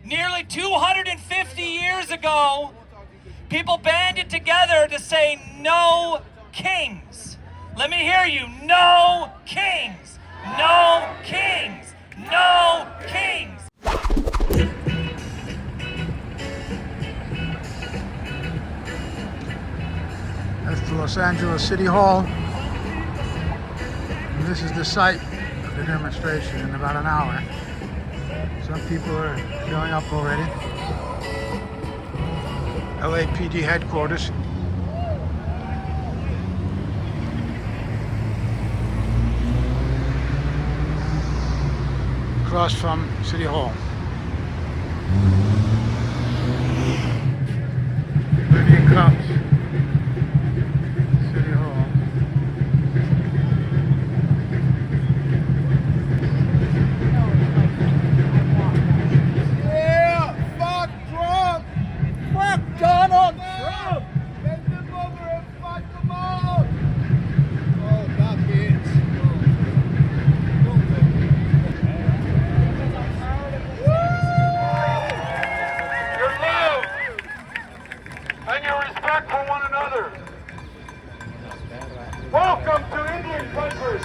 Nearly 250 years ago, people banded together to say no kings. Let me hear you. No kings. No kings. No kings. That's the Los Angeles City Hall. And this is the site of the demonstration in about an hour. Some people are showing up already. LAPD headquarters. Across from City Hall. Many cops. City Hall. Yeah! Fuck Trump! Fuck Donald Trump! Bend them over and fuck them all! Oh, that bitch. Your love and your respect for one another. Welcome to Indian country.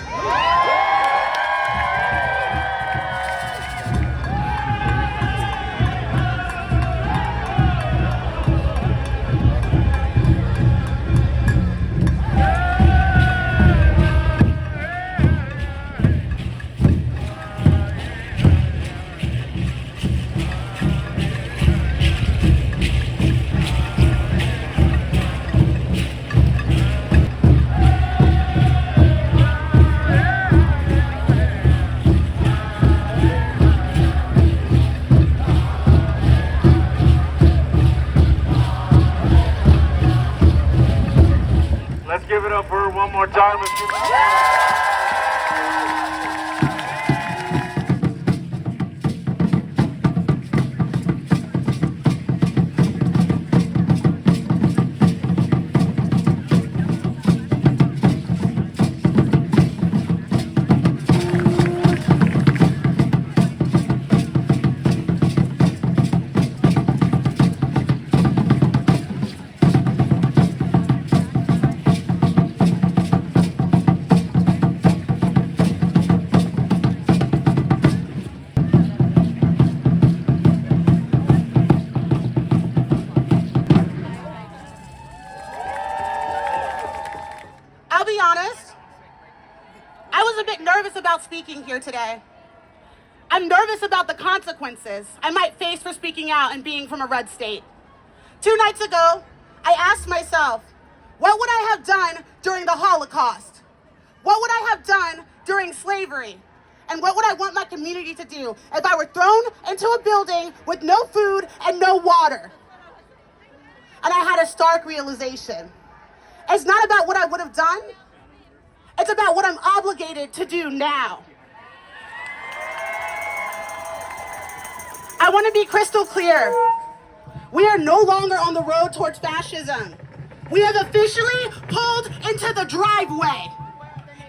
Let's give it up for her one more time. I'll be honest, I was a bit nervous about speaking here today. I'm nervous about the consequences I might face for speaking out and being from a red state. 2 nights ago, I asked myself, what would I have done during the Holocaust? What would I have done during slavery? And what would I want my community to do if I were thrown into a building with no food and no water? And I had a stark realization. It's not about what I would have done. It's about what I'm obligated to do now. I want to be crystal clear. We are no longer on the road towards fascism. We have officially pulled into the driveway.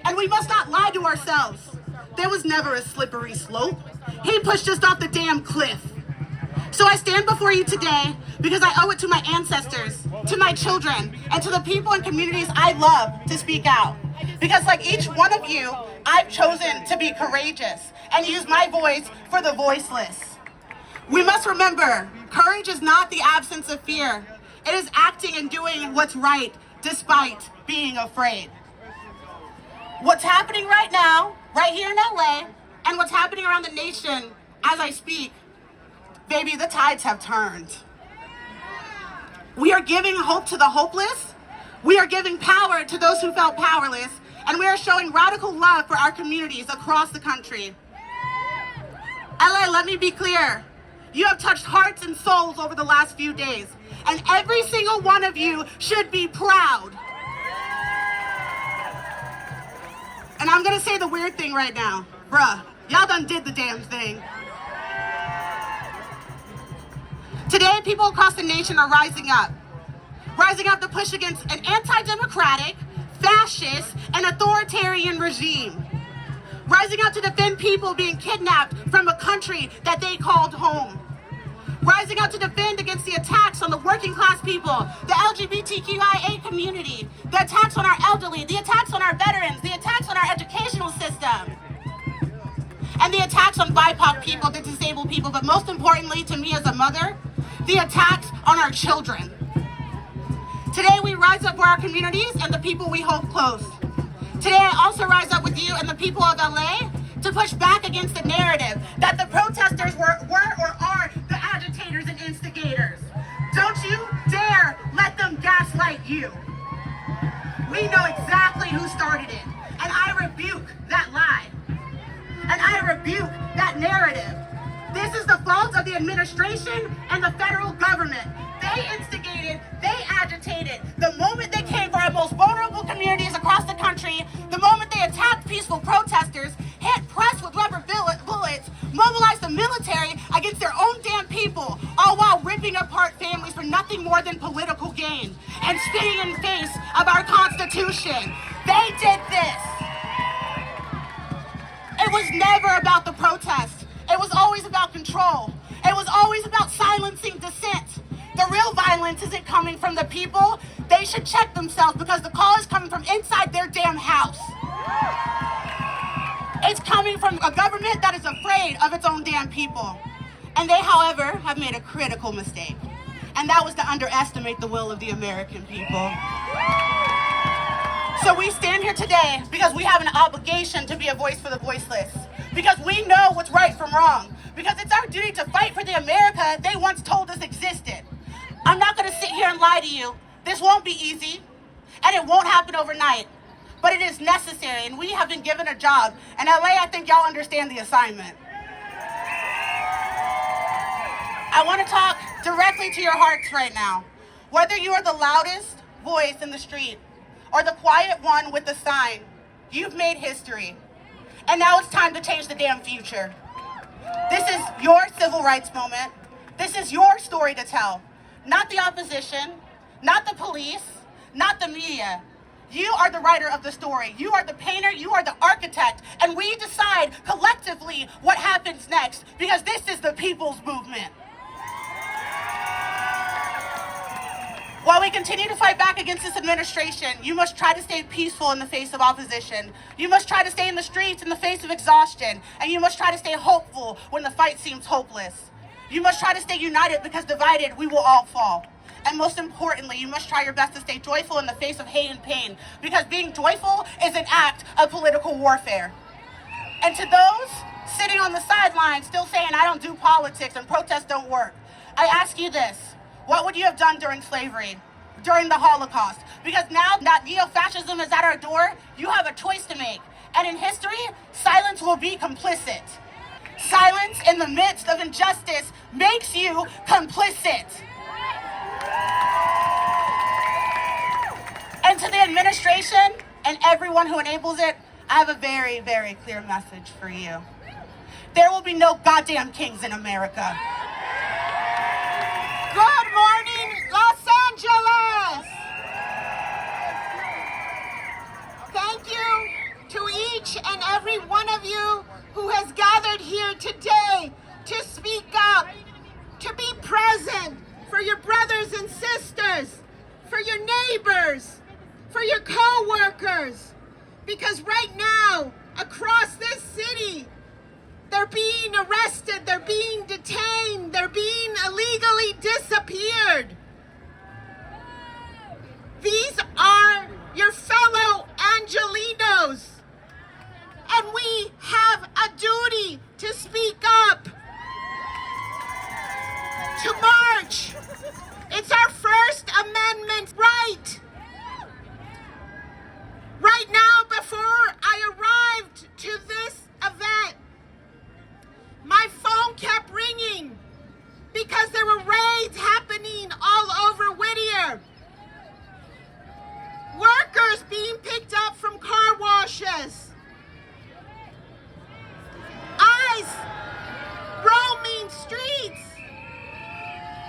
And we must not lie to ourselves. There was never a slippery slope. He pushed us off the damn cliff. So I stand before you today because I owe it to my ancestors, to my children, and to the people and communities I love to speak out. Because like each one of you, I've chosen to be courageous and use my voice for the voiceless. We must remember, courage is not the absence of fear. It is acting and doing what's right despite being afraid. What's happening right now, right here in LA, and what's happening around the nation as I speak, baby, the tides have turned. We are giving hope to the hopeless. We are giving power to those who felt powerless. And we are showing radical love for our communities across the country. LA, let me be clear. You have touched hearts and souls over the last few days. And every single one of you should be proud. And I'm gonna say the weird thing right now. Bruh, y'all done did the damn thing. Today, people across the nation are rising up to push against an anti-democratic, fascist, and authoritarian regime. Rising up to defend people being kidnapped from a country that they called home. rising out to defend against the attacks on the working class people, the LGBTQIA community, the attacks on our elderly, the attacks on our veterans, the attacks on our educational system, and the attacks on BIPOC people, the disabled people, but most importantly to me as a mother, the attacks on our children. Today we rise up for our communities and the people we hold close. Today I also rise up with you and the people of LA to push back against the narrative that the protesters were or are the agitators and instigators. Don't you dare let them gaslight you. We know exactly who started it, and I rebuke that lie. And I rebuke that narrative. This is the fault of the administration and the federal government. They instigated, they agitated. The moment they came for our most vulnerable communities across the country, the moment they attacked peaceful protesters, hit press with rubber bullets, mobilized the military against their own damn people, all while ripping apart families for nothing more than political gain and spitting in the face of our Constitution. They did this. It was never about the protest. It was always about control. It was always about silencing dissent. The real violence isn't coming from the people. They should check themselves because the call is coming from inside their damn house. It's coming from a government that is afraid of its own damn people. And they, however, have made a critical mistake. And that was to underestimate the will of the American people. So we stand here today because we have an obligation to be a voice for the voiceless. Because we know what's right from wrong. Because it's our duty to fight for the America they once told us existed. I'm not going to sit here and lie to you. This won't be easy, and it won't happen overnight. But it is necessary, and we have been given a job. And LA, I think y'all understand the assignment. I want to talk directly to your hearts right now. Whether you are the loudest voice in the street or the quiet one with the sign, you've made history. And now it's time to change the damn future. This is your civil rights moment. This is your story to tell. Not the opposition, not the police, not the media. You are the writer of the story. You are the painter, you are the architect, and we decide collectively what happens next, because this is the people's movement. While we continue to fight back against this administration, you must try to stay peaceful in the face of opposition. You must try to stay in the streets in the face of exhaustion, and you must try to stay hopeful when the fight seems hopeless. You must try to stay united because divided, we will all fall. And most importantly, you must try your best to stay joyful in the face of hate and pain, because being joyful is an act of political warfare. And to those sitting on the sidelines still saying, I don't do politics and protests don't work, I ask you this: what would you have done during slavery, during the Holocaust? Because now that neo-fascism is at our door, you have a choice to make. And in history, silence will be complicit. Silence in the midst of injustice makes you complicit. And to the administration and everyone who enables it, I have a very, very clear message for you. There will be no goddamn kings in America. Good morning, Los Angeles! Thank you to each and every one of you who has gathered here today to speak up, to be present for your brothers and sisters, for your neighbors, for your co-workers. Because right now, across this city, they're being arrested, they're being detained, they're being illegally disappeared. These are your fellow Angelinos. And we have a duty to speak up, to march. It's our First Amendment right. Right now, before I arrived to this event, my phone kept ringing because there were raids happening all over Whittier. Workers being picked up from car washes. ICE roaming streets.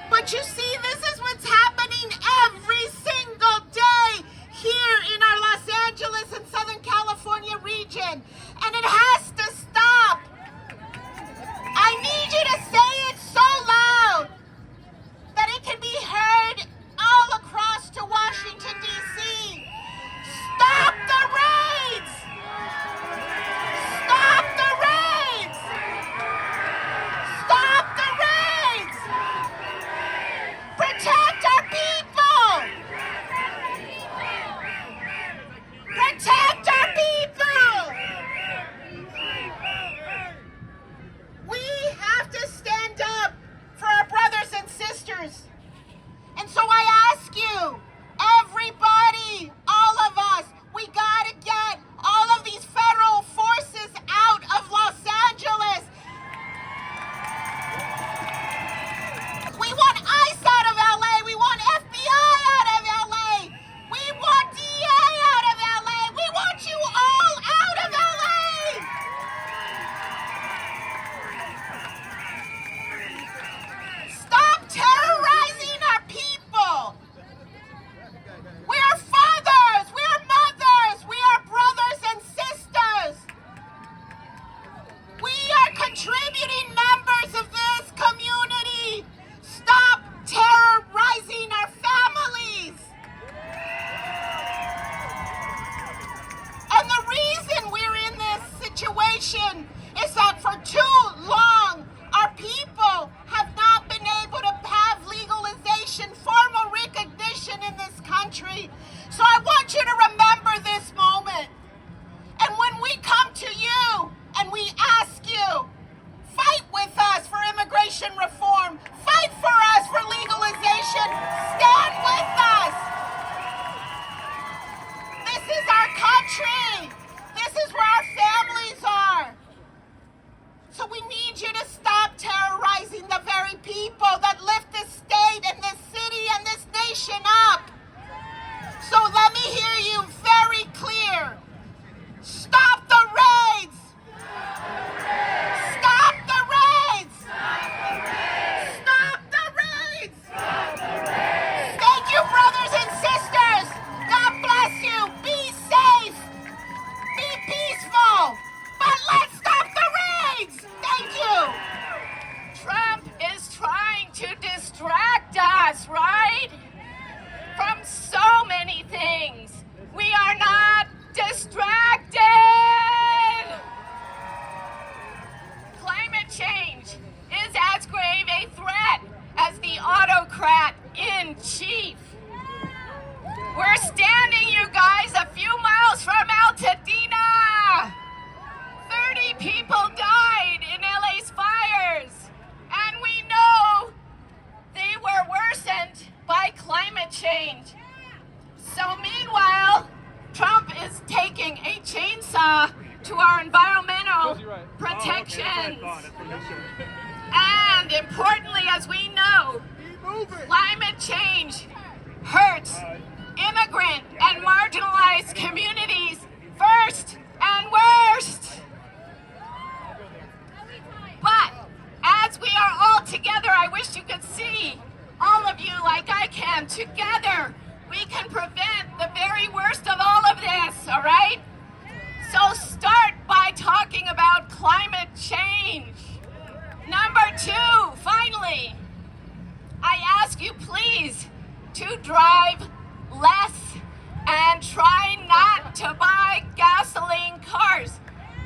But you see, this is what's happening every single day here in our Los Angeles and Southern California region. And it has to stop. I need you to say it so loud change. So meanwhile, Trump is taking a chainsaw to our environmental protections. And importantly, as we know, climate change hurts immigrant and marginalized communities first and worst. But as we are all together, I wish you could see all of you like I can. Together, we can prevent the very worst of all of this, all right? So start by talking about climate change. Number 2, finally, I ask you please to drive less and try not to buy gasoline cars.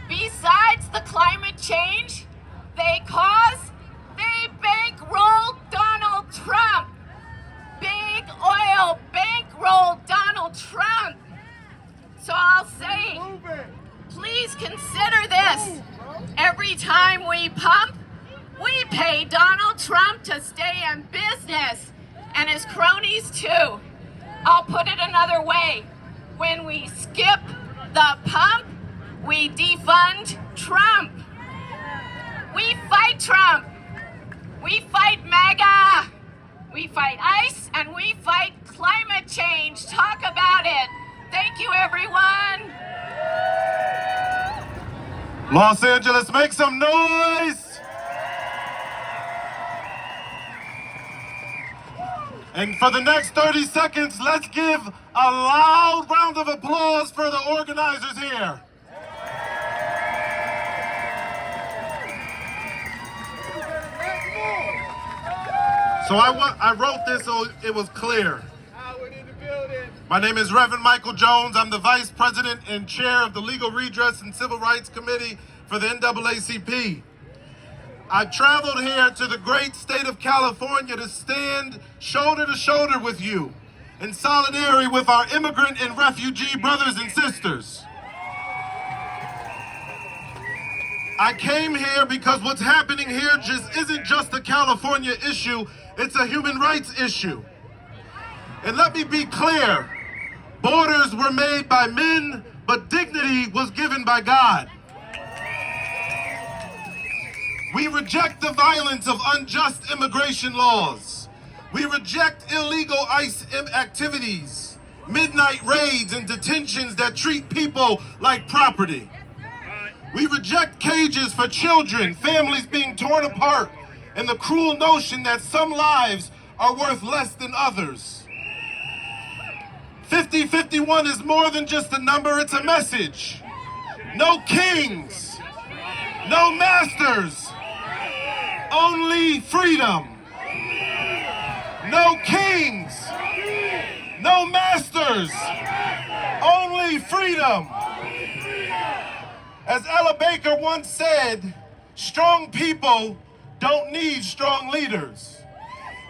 Besides the climate change they cause, they bankroll Donald Trump. Big oil bankroll Donald Trump. So I'll say, please consider this. Every time we pump, we pay Donald Trump to stay in business, and his cronies too. I'll put it another way. When we skip the pump, we defund Trump. We fight Trump. We fight MAGA. We fight ICE, and we fight climate change. Talk about it. Thank you, everyone. Los Angeles, make some noise! And for the next 30 seconds, let's give a loud round of applause for the organizers here. So I wrote this so it was clear. My name is Reverend Michael Jones. I'm the Vice President and Chair of the Legal Redress and Civil Rights Committee for the NAACP. I traveled here to the great state of California to stand shoulder to shoulder with you in solidarity with our immigrant and refugee brothers and sisters. I came here because what's happening here isn't just a California issue, it's a human rights issue. And let me be clear, borders were made by men, but dignity was given by God. We reject the violence of unjust immigration laws. We reject illegal ICE activities, midnight raids and detentions that treat people like property. We reject cages for children, families being torn apart, and the cruel notion that some lives are worth less than others. 5051 is more than just a number, it's a message. No kings, no masters, only freedom. No kings, no masters, only freedom. As Ella Baker once said, strong people don't need strong leaders.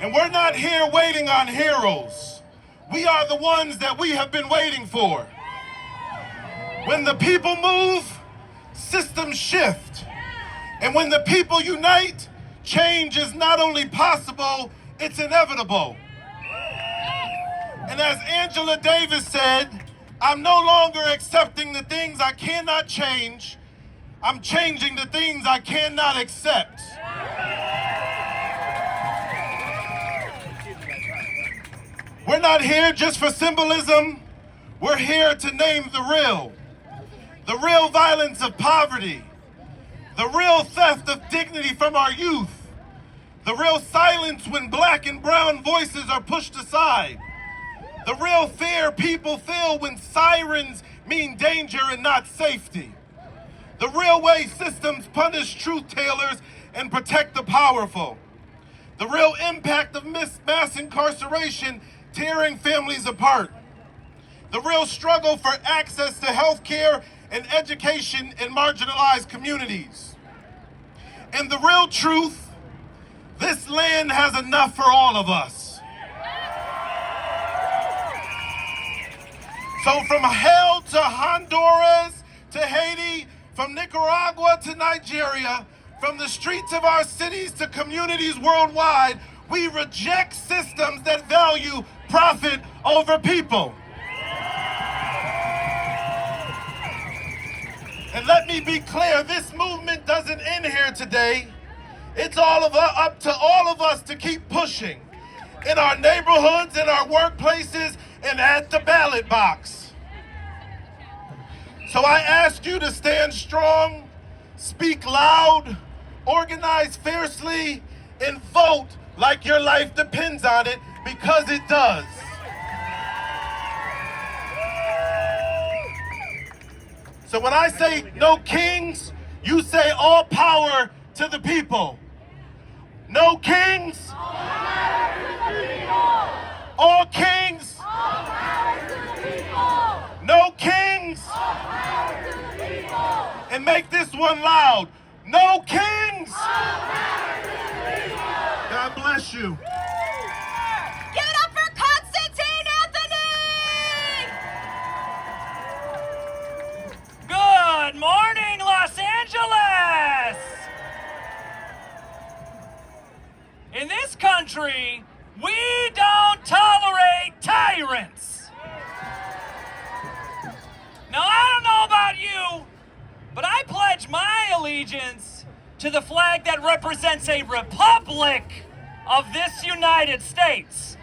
And we're not here waiting on heroes. We are the ones that we have been waiting for. When the people move, systems shift. And when the people unite, change is not only possible, it's inevitable. And as Angela Davis said, I'm no longer accepting the things I cannot change. I'm changing the things I cannot accept. We're not here just for symbolism. We're here to name the real violence of poverty, the real theft of dignity from our youth, the real silence when black and brown voices are pushed aside, the real fear people feel when sirens mean danger and not safety, the real way systems punish truth tellers and protect the powerful, the real impact of mass incarceration tearing families apart, the real struggle for access to health care and education in marginalized communities. And the real truth, this land has enough for all of us. So from hell to Honduras to Haiti, from Nicaragua to Nigeria, from the streets of our cities to communities worldwide, we reject systems that value profit over people. And let me be clear, this movement doesn't end here today. It's up to all of us to keep pushing in our neighborhoods, in our workplaces, and at the ballot box. So I ask you to stand strong, speak loud, organize fiercely, and vote like your life depends on it, because it does. So when I say no kings, you say all power to the people. No kings, all kings, no kings, and make this one loud. No kings. God bless you. Give it up for Constantine Anthony! Good morning, Los Angeles! In this country, we don't tolerate tyrants. Now, I don't know about you, but I pledge my allegiance to the flag that represents a republic of this United States.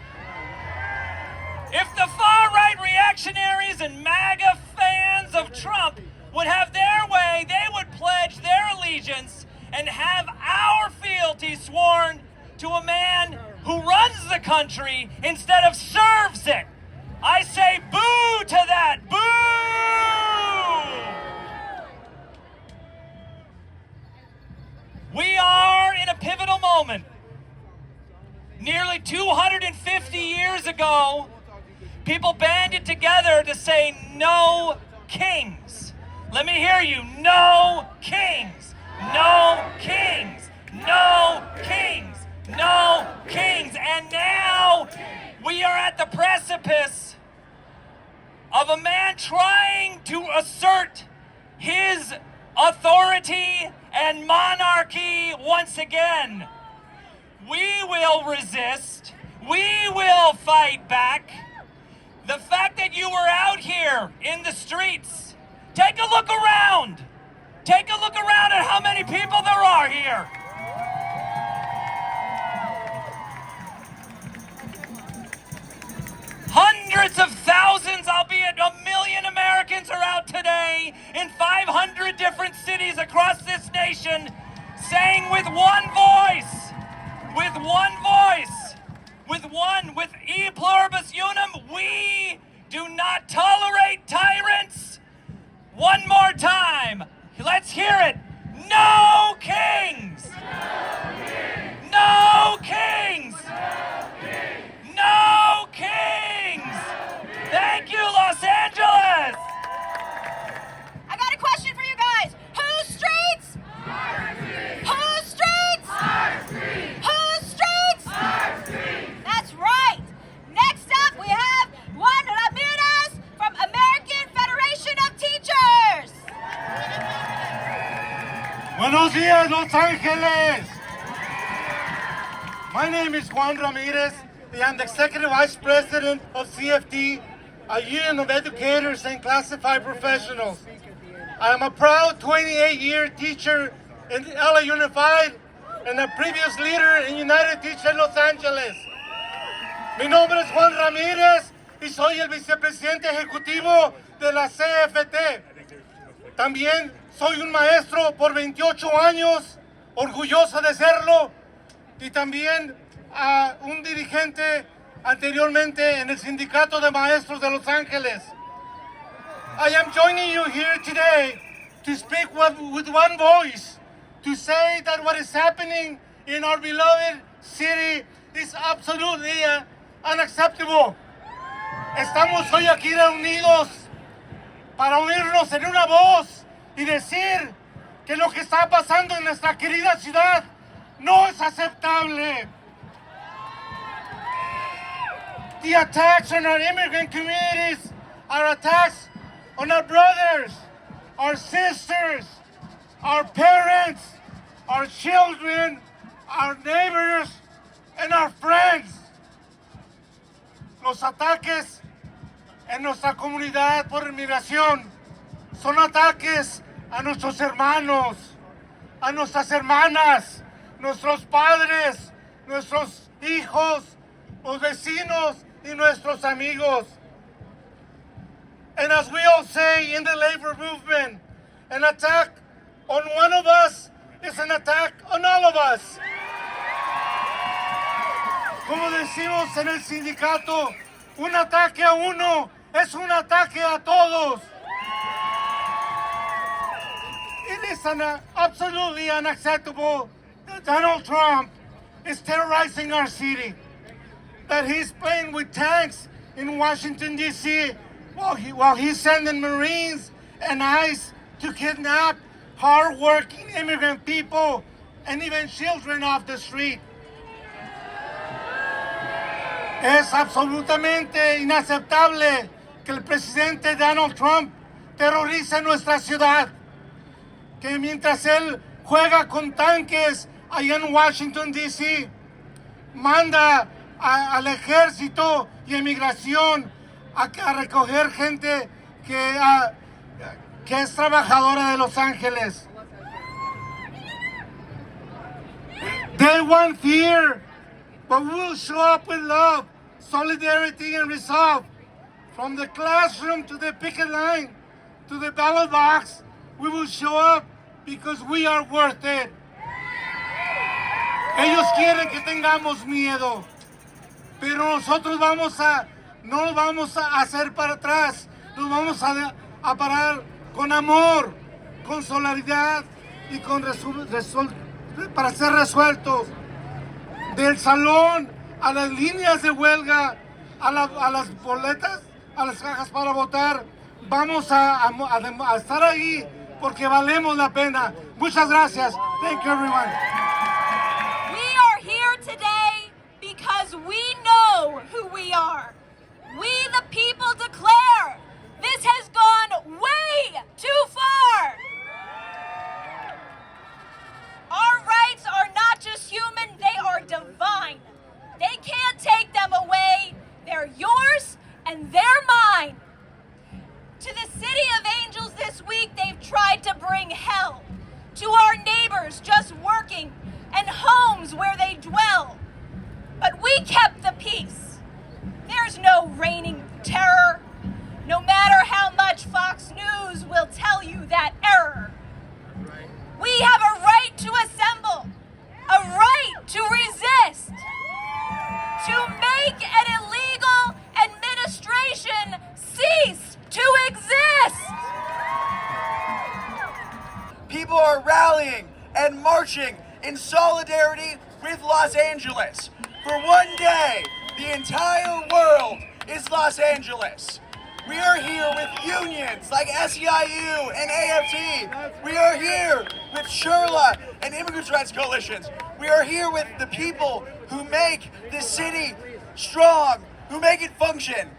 If the far-right reactionaries and MAGA fans of Trump would have their way, they would pledge their allegiance and have our fealty sworn to a man who runs the country instead of serves it. I say boo to that, boo! We are in a pivotal moment. Nearly 250 years ago, people banded together to say no kings. Let me hear you, no kings, no kings, no kings, no kings. And now we are at the precipice of a man trying to assert his authority and monarchy once again. We will resist. We will fight back. The fact that you were out here in the streets, take a look around. Take a look around at how many people there are here. Hundreds of thousands, albeit 1 million Americans are out today in 500 different cities across this nation, saying with one voice, with e pluribus unum, we do not tolerate tyrants. One more time, let's hear it. No kings! No kings! No kings! Thank you, Los Angeles! I got a question for you guys. Whose streets? Our streets. Whose streets? Our streets. Whose streets? Our streets. That's right. Next up, we have Juan Ramirez from American Federation of Teachers. Buenos días, Los Angeles. My name is Juan Ramirez. I am the Executive Vice President of CFT, a union of educators and classified professionals. I am a proud 28-year teacher in LA Unified and a previous leader in United Teachers Los Angeles. Mi nombre es Juan Ramírez y soy el vicepresidente ejecutivo de la CFT. También soy un maestro por 28 años, orgulloso de serlo, y también un dirigente anteriormente en el Sindicato de Maestros de Los Ángeles. I am joining you here today to speak with one voice, to say that what is happening in our beloved city is absolutely unacceptable. Estamos hoy aquí reunidos para unirnos en una voz y decir que lo que está pasando en nuestra querida ciudad no es aceptable. The attacks on our immigrant communities are attacks on our brothers, our sisters, our parents, our children, our neighbors, and our friends. los ataques en nuestra comunidad por inmigración son ataques a nuestros hermanos, a nuestras hermanas, nuestros padres, nuestros hijos, los vecinos y nuestros amigos. And as we all say in the labor movement, an attack on one of us is an attack on all of us. Como decimos en el sindicato, un ataque a uno es un ataque a todos. It is absolutely unacceptable that Donald Trump is terrorizing our city, that he's playing with tanks in Washington, D.C., while he's sending Marines and ICE to kidnap hard-working immigrant people and even children off the street. Es absolutamente inaceptable que el presidente Donald Trump terrorice nuestra ciudad, que mientras él juega con tanques allá en Washington, D.C., manda al ejército y inmigración a recoger gente que es trabajadora de Los Ángeles. They want fear, but we will show up with love, solidarity, and resolve. From the classroom to the picket line, to the ballot box, we will show up because we are worth it. Ellos quieren que tengamos miedo, pero nosotros no nos vamos a hacer para atrás, nos vamos a parar con amor, con solidaridad y para ser resueltos. Del salón a las líneas de huelga, a las boletas, a las cajas para votar, vamos a estar ahí porque valemos la pena. Muchas gracias. Thank you, everyone. We are here today because we know who we are. We the people declare this has gone way too far. Our rights are not just human, they are divine. They can't take them away. They're yours and they're mine. To the City of Angels this week, they've tried to bring hell to our neighbors just working and homes where they dwell. But we kept the peace. There's no reigning terror, no matter how much Fox News will tell you that error. We have a right to assemble, a right to resist, to make an illegal administration cease to exist. People are rallying and marching in solidarity with Los Angeles. For one day, the entire world is Los Angeles. We are here with unions like SEIU and AFT. We are here with SHERLA and Immigrants' Rights Coalitions. We are here with the people who make this city strong, who make it function.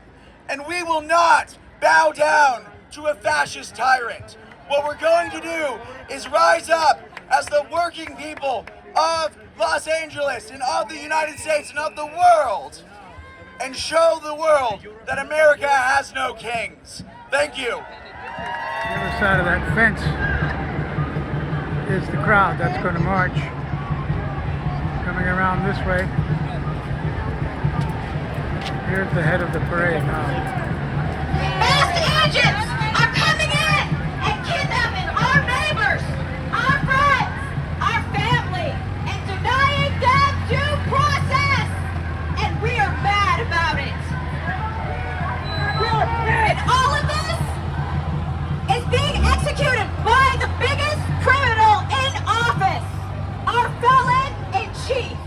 And we will not bow down to a fascist tyrant. What we're going to do is rise up as the working people of Los Angeles and of the United States and of the world, and show the world that America has no kings. Thank you. The other side of that fence is the crowd that's going to march. Coming around this way. Here's the head of the parade now. Masked agents are coming in and kidnapping our neighbors, our friends, our family, and denying them due process. And we are mad about it. And all of this is being executed by the biggest criminal in office, our felon in chief.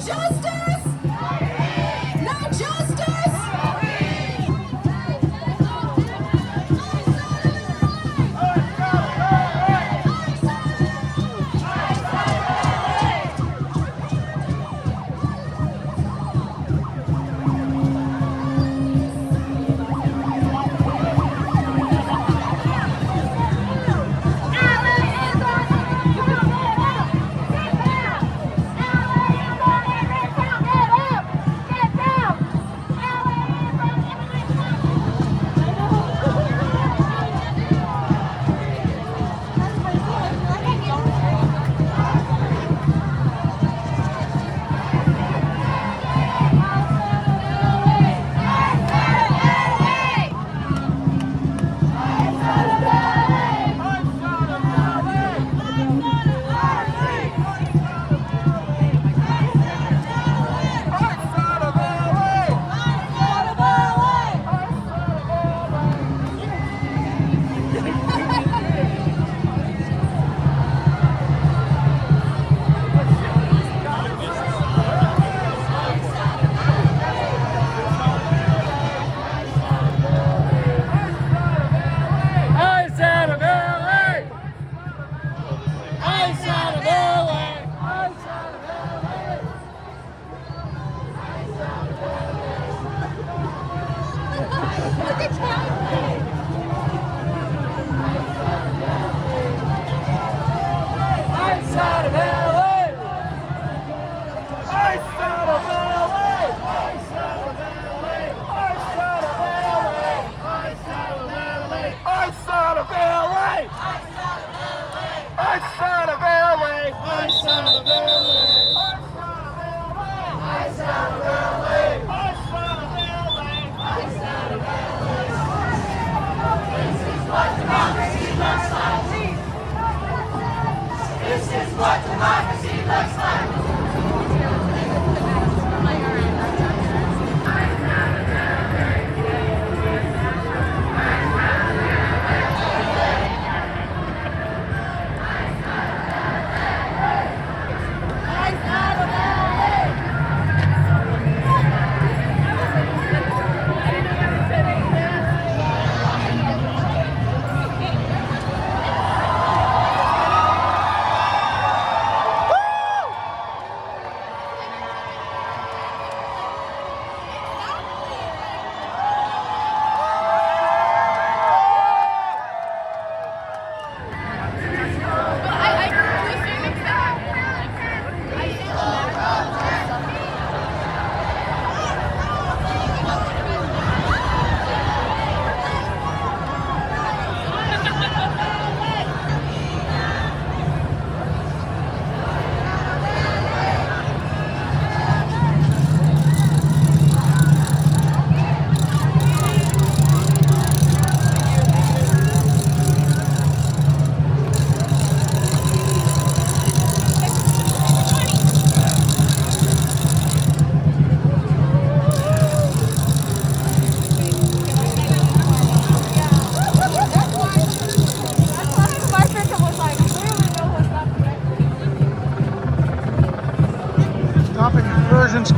Justice!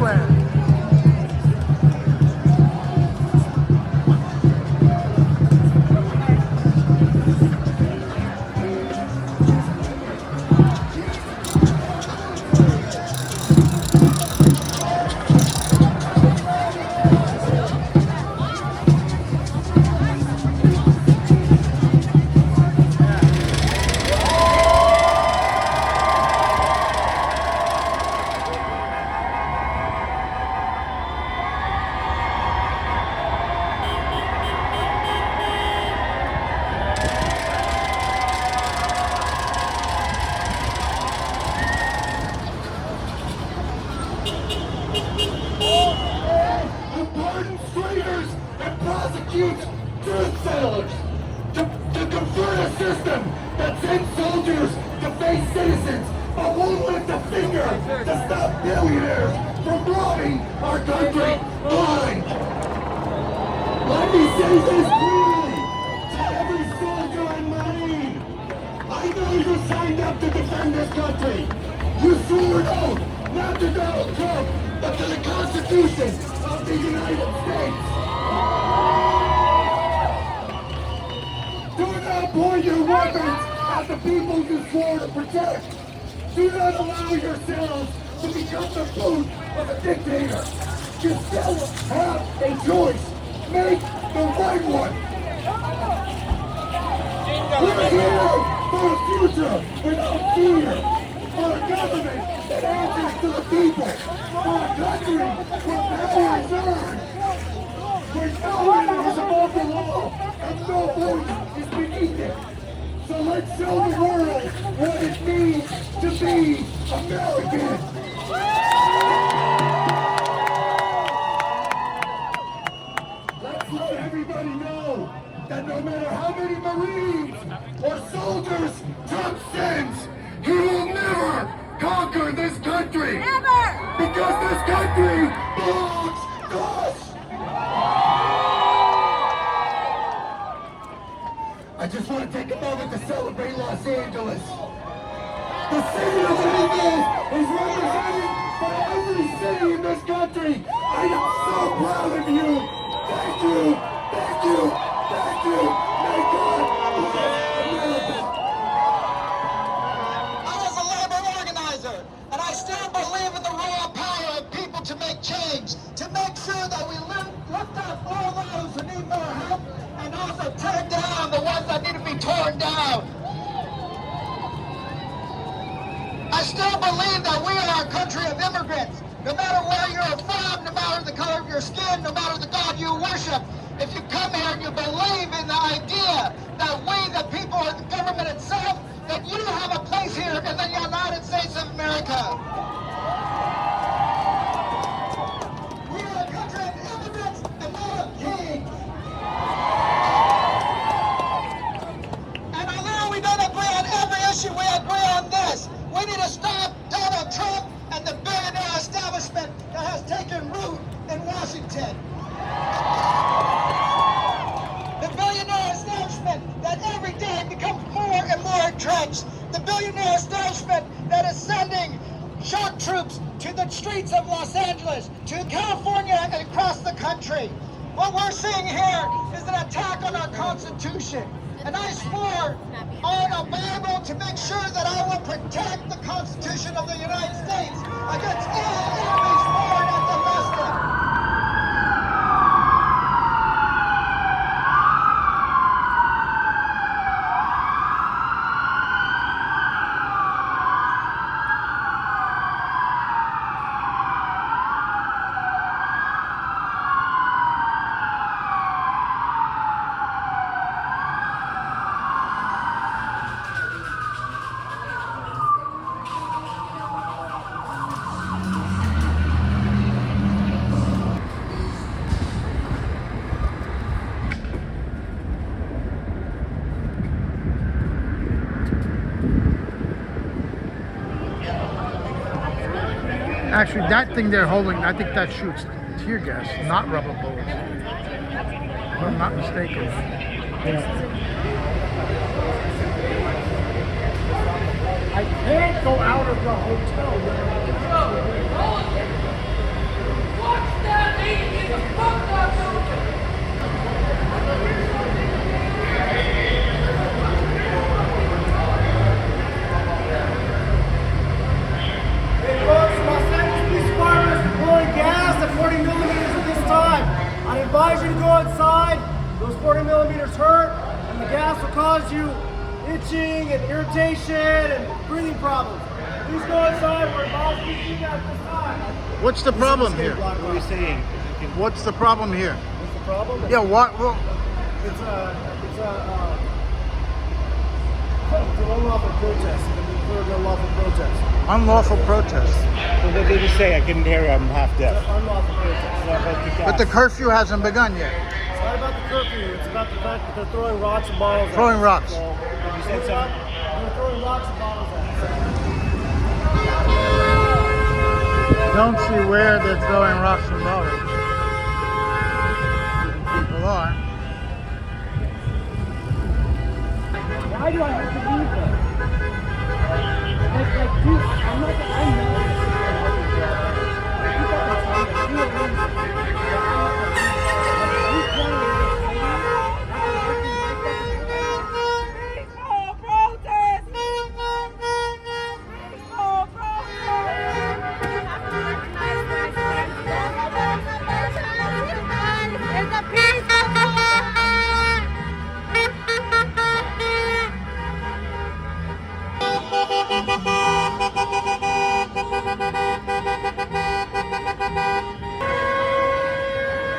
everywhere. Pardon traitors and prosecute truth sellers. To confront a system that sends soldiers to face citizens but won't lift a finger to stop billionaires from robbing our country blind. Let me say this clearly to every soldier and Marine. I know you signed up to defend this country. You swore an oath not to Donald Trump, but to the Constitution of the United States. Do not point your weapons at the people you swore to protect. Do not allow yourselves to become the boot of a dictator. You still have a choice. Make the right one. We're here for a future without fear. For a government that answers to the people. For a country where power is earned. Where no one is above the law and no voice is beneath it. So let's show the world what it means to be American. Let's let everybody know that no matter how many Marines or soldiers Trump sends, he will never conquer this country. Never! Because this country belongs to us. I just want to take a moment to celebrate Los Angeles. The city of angels is represented by every city in this country. I am so proud of you. Thank you, thank you, thank you. May God bless America. I was a labor organizer, and I still believe in the raw power of people to make change, to make sure that we lift up all those who need more help, and also tear down the ones that need to be torn down. I still believe that we are a country of immigrants. No matter where you're from, no matter the color of your skin, no matter the God you worship, if you come here and you believe in the idea that we, the people, or the government itself, that you have a place here in the United States of America. We are a country of immigrants and not of kings. And although we don't agree on every issue, we agree on this. We need to stop Donald Trump and the billionaire establishment that has taken root in Washington. The billionaire establishment that every day becomes more and more entrenched. The billionaire establishment that is sending shock troops to the streets of Los Angeles, to California, and across the country. What we're seeing here is an attack on our Constitution. And I swore on a Bible to make sure that I will protect the Constitution of the United States against all enemies, foreign and domestic. Actually, that thing they're holding, I think that shoots tear gas, not rubber bullets. If I'm not mistaken. I can't go out of the hotel. gas will cause you itching and irritation and breathing problems. Please go inside. We're about to do that this time. What's the problem here? What are you saying? What's the problem here? What's the problem? Yeah, what? Well, It's an unlawful protest. It's an unlawful protest. unlawful protest. What did you say? I couldn't hear you. I'm half deaf. It's an unlawful protest. But the curfew hasn't begun yet. It's not about the curfew. It's about the fact that they're throwing rocks and bottles at us. Throwing rocks. So, you said something. They're throwing rocks and bottles at us. Don't see where they're throwing rocks and bottles. People are. Why do I have to leave them? Like, dude, I'm not the, I know this is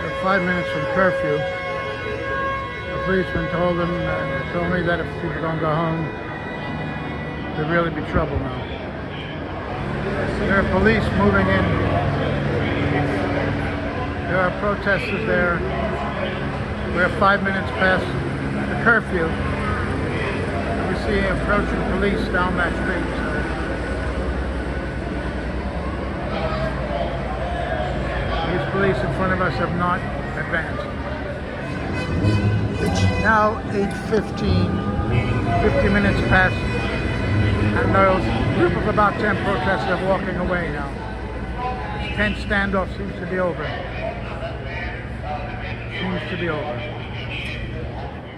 They're 5 minutes from curfew. The policeman told me that if people don't go home, there'll really be trouble now. There are police moving in. There are protesters there. We're 5 minutes past the curfew. We see approaching police down that street. These police in front of us have not advanced. It's now 8:15, 50 minutes past, and a group of about 10 protesters are walking away now. This tense standoff seems to be over. Seems to be over.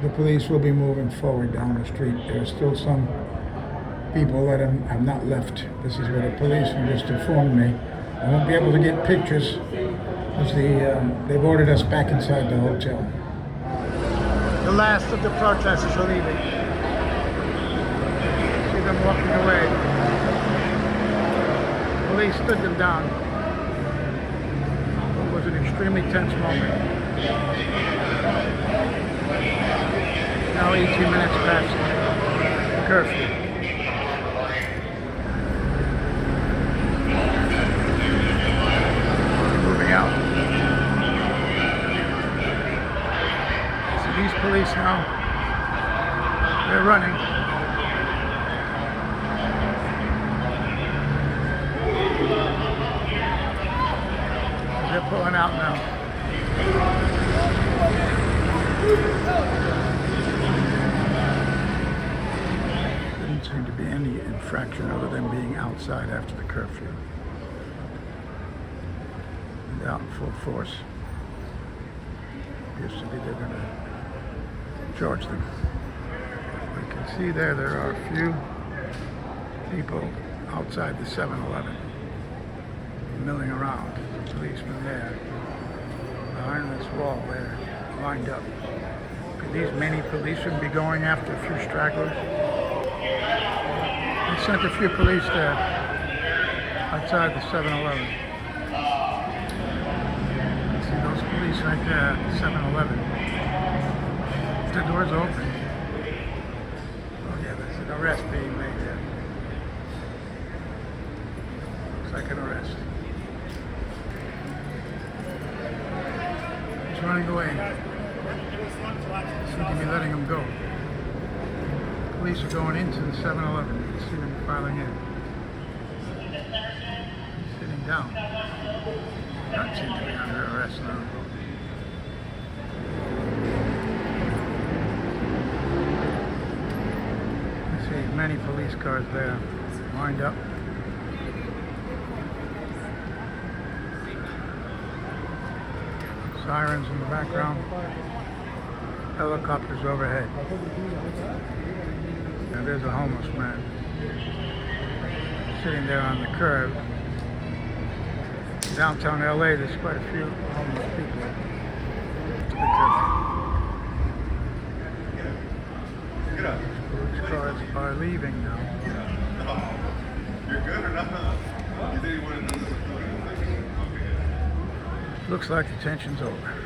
The police will be moving forward down the street. There are still some people that have not left. This is what a policeman just informed me. I won't be able to get pictures because they've ordered us back inside the hotel. The last of the protesters are leaving. See them walking away. Police stood them down. It was an extremely tense moment. Now 18 minutes past the curfew. Moving out. So these police now, they're running. They're pulling out now. Didn't seem to be any infraction other than being outside after the curfew. And out in full force. Appears to be they're going to charge them. We can see there are a few people outside the 7-Eleven milling around. Policemen there. Behind this wall there, lined up. Could these many policemen be going after a few stragglers? They sent a few police there outside the 7-Eleven. You can see those police right there at the 7-Eleven. The door's open. Oh yeah, there's an arrest being made there. Looks like an arrest. He's running away. Seem to be letting him go. Police are going into the 7-Eleven. You can see them filing in. He's sitting down. Not seem to be under arrest now. You see many police cars there, lined up. Sirens in the background. Helicopters overhead. And there's a homeless man sitting there on the curb. Downtown LA, there's quite a few homeless people. To the curfew. cars are leaving now. You're good or not? You didn't want to know. Looks like the tension's over.